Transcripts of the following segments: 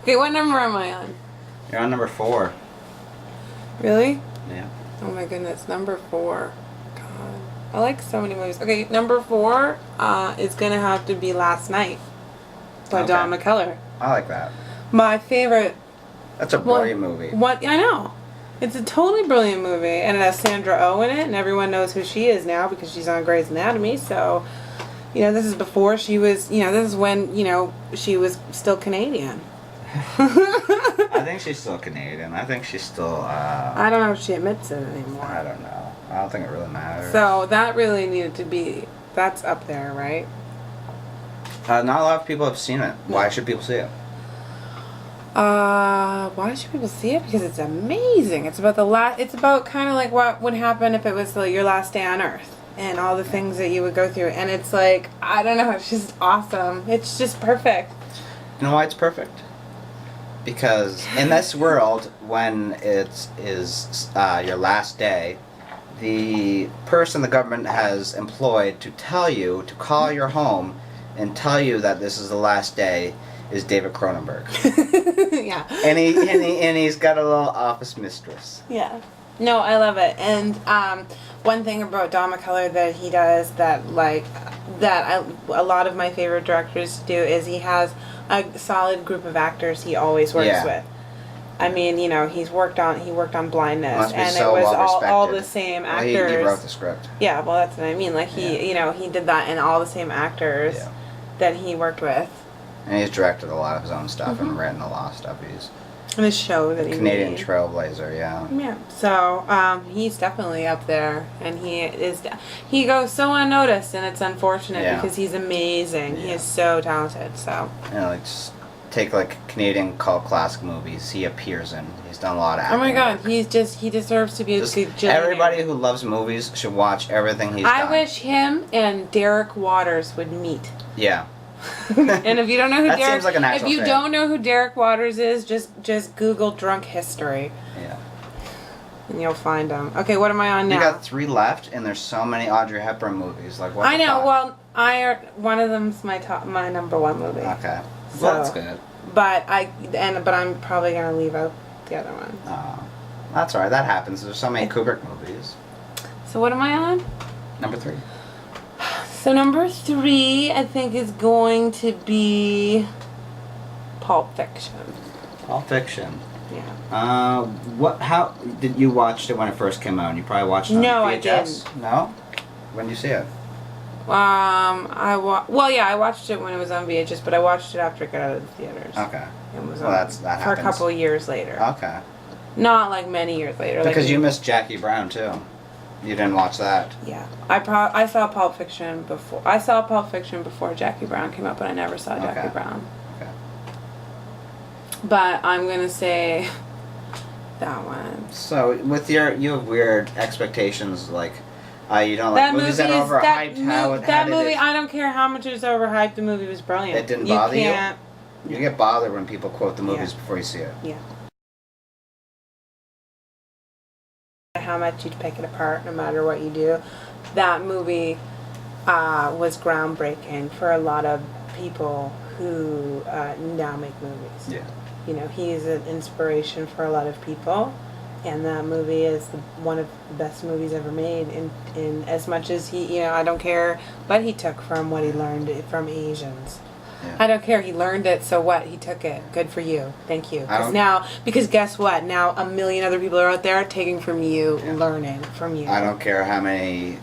Okay, what number am I on? You're on number 4. Really? Yeah. Oh my goodness, number 4. God, I like so many movies. Okay, number 4 is gonna have to be Last Night by Don McKellar. I like that. My favorite. That's a brilliant movie. What I know. It's a totally brilliant movie, and it has Sandra Oh in it, and everyone knows who she is now because she's on Grey's Anatomy. So, this is before she was. This is when she was still Canadian. I think she's still Canadian. I think she's still. I don't know if she admits it anymore. I don't know. I don't think it really matters. So that really needed to be. That's up there, right? Not a lot of people have seen it. Why should people see it? Why should people see it? Because it's amazing. It's about it's about kind of like what would happen if it was your last day on Earth and all the things that you would go through. And it's like, I don't know, it's just awesome. It's just perfect. You know why it's perfect? Because in this world, when it is your last day, the person the government has employed to call your home and tell you that this is the last day is David Cronenberg. Yeah. And he's got a little office mistress. Yeah. No, I love it. And one thing about Don McKellar that he does that a lot of my favorite directors do is he has a solid group of actors he always works with. I mean, he worked on Blindness, and so it was well all the same actors. Well, he wrote the script. Yeah, well, that's what I mean. Like he did that, and all the same actors that he worked with. And he's directed a lot of his own stuff and written a lot of stuff. He's and his show that he Canadian made. trailblazer, yeah. Yeah. So he's definitely up there, and he goes so unnoticed, and it's unfortunate because he's amazing. Yeah. He is so talented. So. Just take Canadian cult classic movies he appears in. He's done a lot of acting. Oh my God, work. he deserves to be a good everybody who loves movies should watch everything he's done. I wish him and Derek Waters would meet. Yeah. And if you don't know who seems like a natural fit. don't know who Derek Waters is, just Google drunk history. Yeah. And you'll find him. Okay, what am I on now? You got 3 left, and there's so many Audrey Hepburn movies. Like what? I know. Well, one of them's my number 1 movie. Okay. So, well, that's good. But I'm probably gonna leave out the other one. Oh, that's alright. That happens. There's so many Kubrick movies. So what am I on? Number 3. So number 3, I think, is going to be Pulp Fiction. Pulp Fiction. Yeah. How did you watch it when it first came out? You probably watched it on VHS? I didn't. No? When did you see it? I watched it when it was on VHS, but I watched it after it got out of the theaters. Okay. It was that for a couple of years later. Okay. Not like many years later. Because you missed Jackie Brown too. You didn't watch that. Yeah, I saw Pulp Fiction before. I saw Pulp Fiction before Jackie Brown came up, but I never saw Jackie Brown. Okay. But I'm gonna say that one. So you have weird expectations, you don't like movies that are overhyped. That movie, I don't care how much it was overhyped. The movie was brilliant. It didn't bother you. You get bothered when people quote the movies before you see it. Yeah. How much you'd pick it apart, no matter what you do. That movie was groundbreaking for a lot of people who now make movies. Yeah. He is an inspiration for a lot of people, and that movie is one of the best movies ever made. In as much as he, I don't care what he took from what he learned from Asians. Yeah. I don't care. He learned it, so what? He took it. Good for you. Thank you. Because guess what? Now a million other people are out there taking from you, learning from you. I don't care how many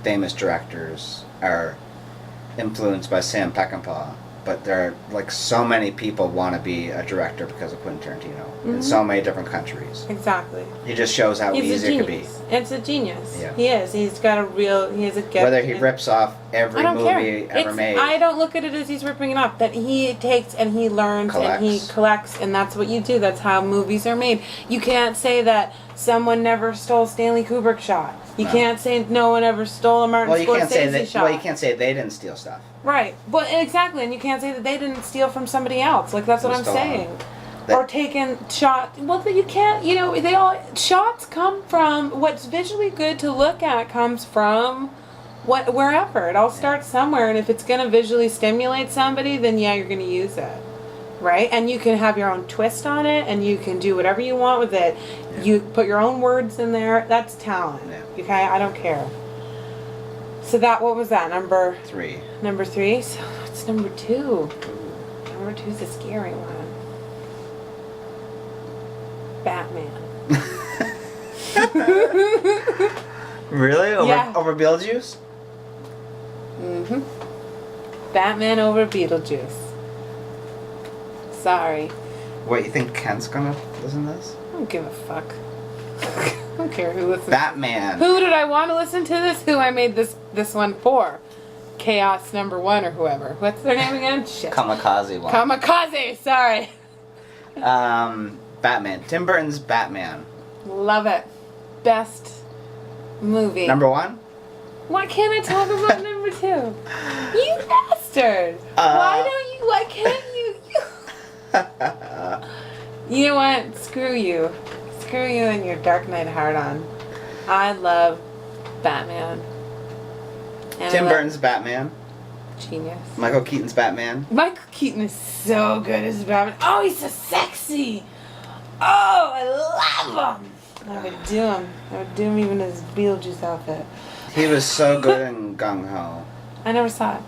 famous directors are influenced by Sam Peckinpah, but there are so many people want to be a director because of Quentin Tarantino in so many different countries. Exactly. He just shows how easy it could be. It's a genius. Yeah. He is. He has a gift. Whether he rips off every movie ever made. I don't look at it as he's ripping it off. That he takes and he learns and he collects, and that's what you do. That's how movies are made. You can't say that someone never stole Stanley Kubrick's shot. You can't say no one ever stole a Martin Scorsese shot. Well, you can't say they didn't steal stuff. Right. Well, exactly, and you can't say that they didn't steal from somebody else. That's what I'm saying. Or taken shot. Well, you can't. Shots come from what's visually good to look at. Comes from wherever. It all starts somewhere, and if it's going to visually stimulate somebody, then you're going to use it. right? And you can have your own twist on it, and you can do whatever you want with it. You put your own words in there. That's talent. Yeah. Okay, I don't care. So that, what was that, number 3? Number 3. So it's number 2. Number 2 is a scary one. Batman. Really? Yeah. Over Beetlejuice? Mm-hmm. Batman over Beetlejuice. Sorry. What, you think Kent's gonna listen to this? I don't give a fuck. I don't care who listens. Batman. Who did I want to listen to this? Who I made this one for? Chaos number 1 or whoever. What's their name again? Shit. Kamikaze one. Kamikaze. Sorry. Batman. Tim Burton's Batman. Love it. Best movie. Number 1? Why can't I talk about number 2? You bastard. Why can't you? You know what? Screw you. Screw you and your Dark Knight hard on. I love Batman. And Tim Burton's Batman. Genius. Michael Keaton's Batman. Michael Keaton is so good as Batman. Oh, he's so sexy. Oh, I love him. I would do him. I would do him even in his Beetlejuice outfit. He was so good in Gung Ho. I never saw it.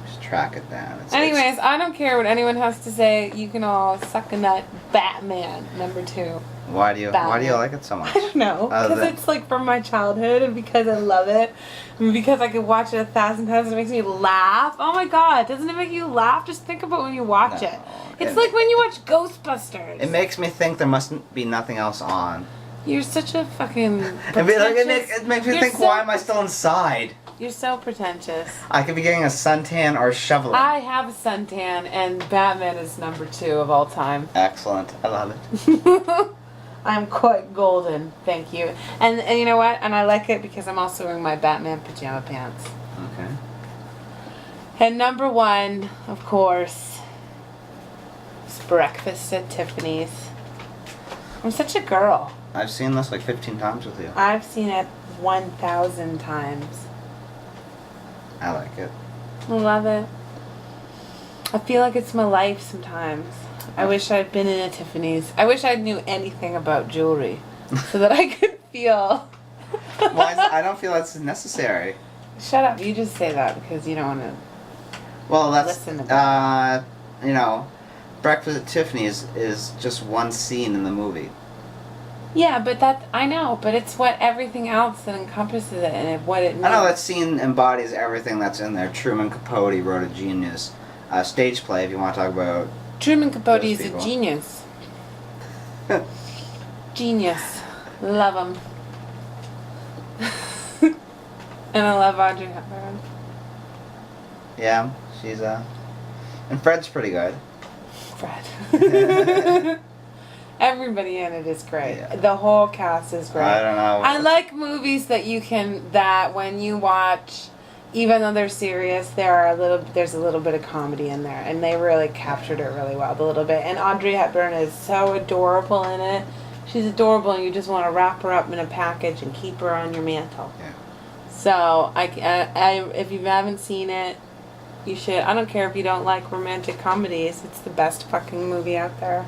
Just track it down. Anyways, I don't care what anyone has to say. You can all suck a nut. Batman, number 2. Why do you like it so much? I don't know. Because it's like from my childhood and because I love it. And because I could watch it 1,000 times. It makes me laugh. Oh my god, doesn't it make you laugh? Just think about when you watch it. It's like when you watch Ghostbusters. It makes me think there must be nothing else on. You're such a fucking It makes me think, why am I still inside? You're so pretentious. I could be getting a suntan or shoveling. I have a suntan, and Batman is number 2 of all time. Excellent. I love it. I'm quite golden, thank you. And you know what? And I like it because I'm also wearing my Batman pajama pants. Okay. And number 1, of course, is Breakfast at Tiffany's. I'm such a girl. I've seen this like 15 times with you. I've seen it 1,000 times. I like it. I love it. I feel like it's my life sometimes. I wish I'd been in a Tiffany's. I wish I knew anything about jewelry so that I could feel. I don't feel that's necessary. Shut up. You just say that because you don't want to. Well, that's listen to that. Breakfast at Tiffany's is just one scene in the movie. Yeah, but I know, but it's what everything else that encompasses it and what it means. I know that scene embodies everything that's in there. Truman Capote wrote a genius stage play. If you want to talk about Truman Capote those is a people. genius. Genius. Love him. And I love Audrey Hepburn. Yeah, she's and Fred's pretty good. Fred. Everybody in it is great. Yeah. The whole cast is great. I don't know. I like movies that when you watch, even though they're serious, there's a little bit of comedy in there, and they really captured it really well, a little bit. And Audrey Hepburn is so adorable in it. She's adorable, and you just want to wrap her up in a package and keep her on your mantle. Yeah. So if you haven't seen it, you should. I don't care if you don't like romantic comedies. It's the best fucking movie out there.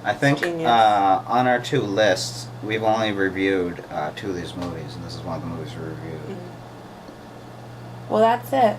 I think Genius. on our 2 lists, we've only reviewed 2 of these movies, and this is one of the movies we reviewed. Well, that's it.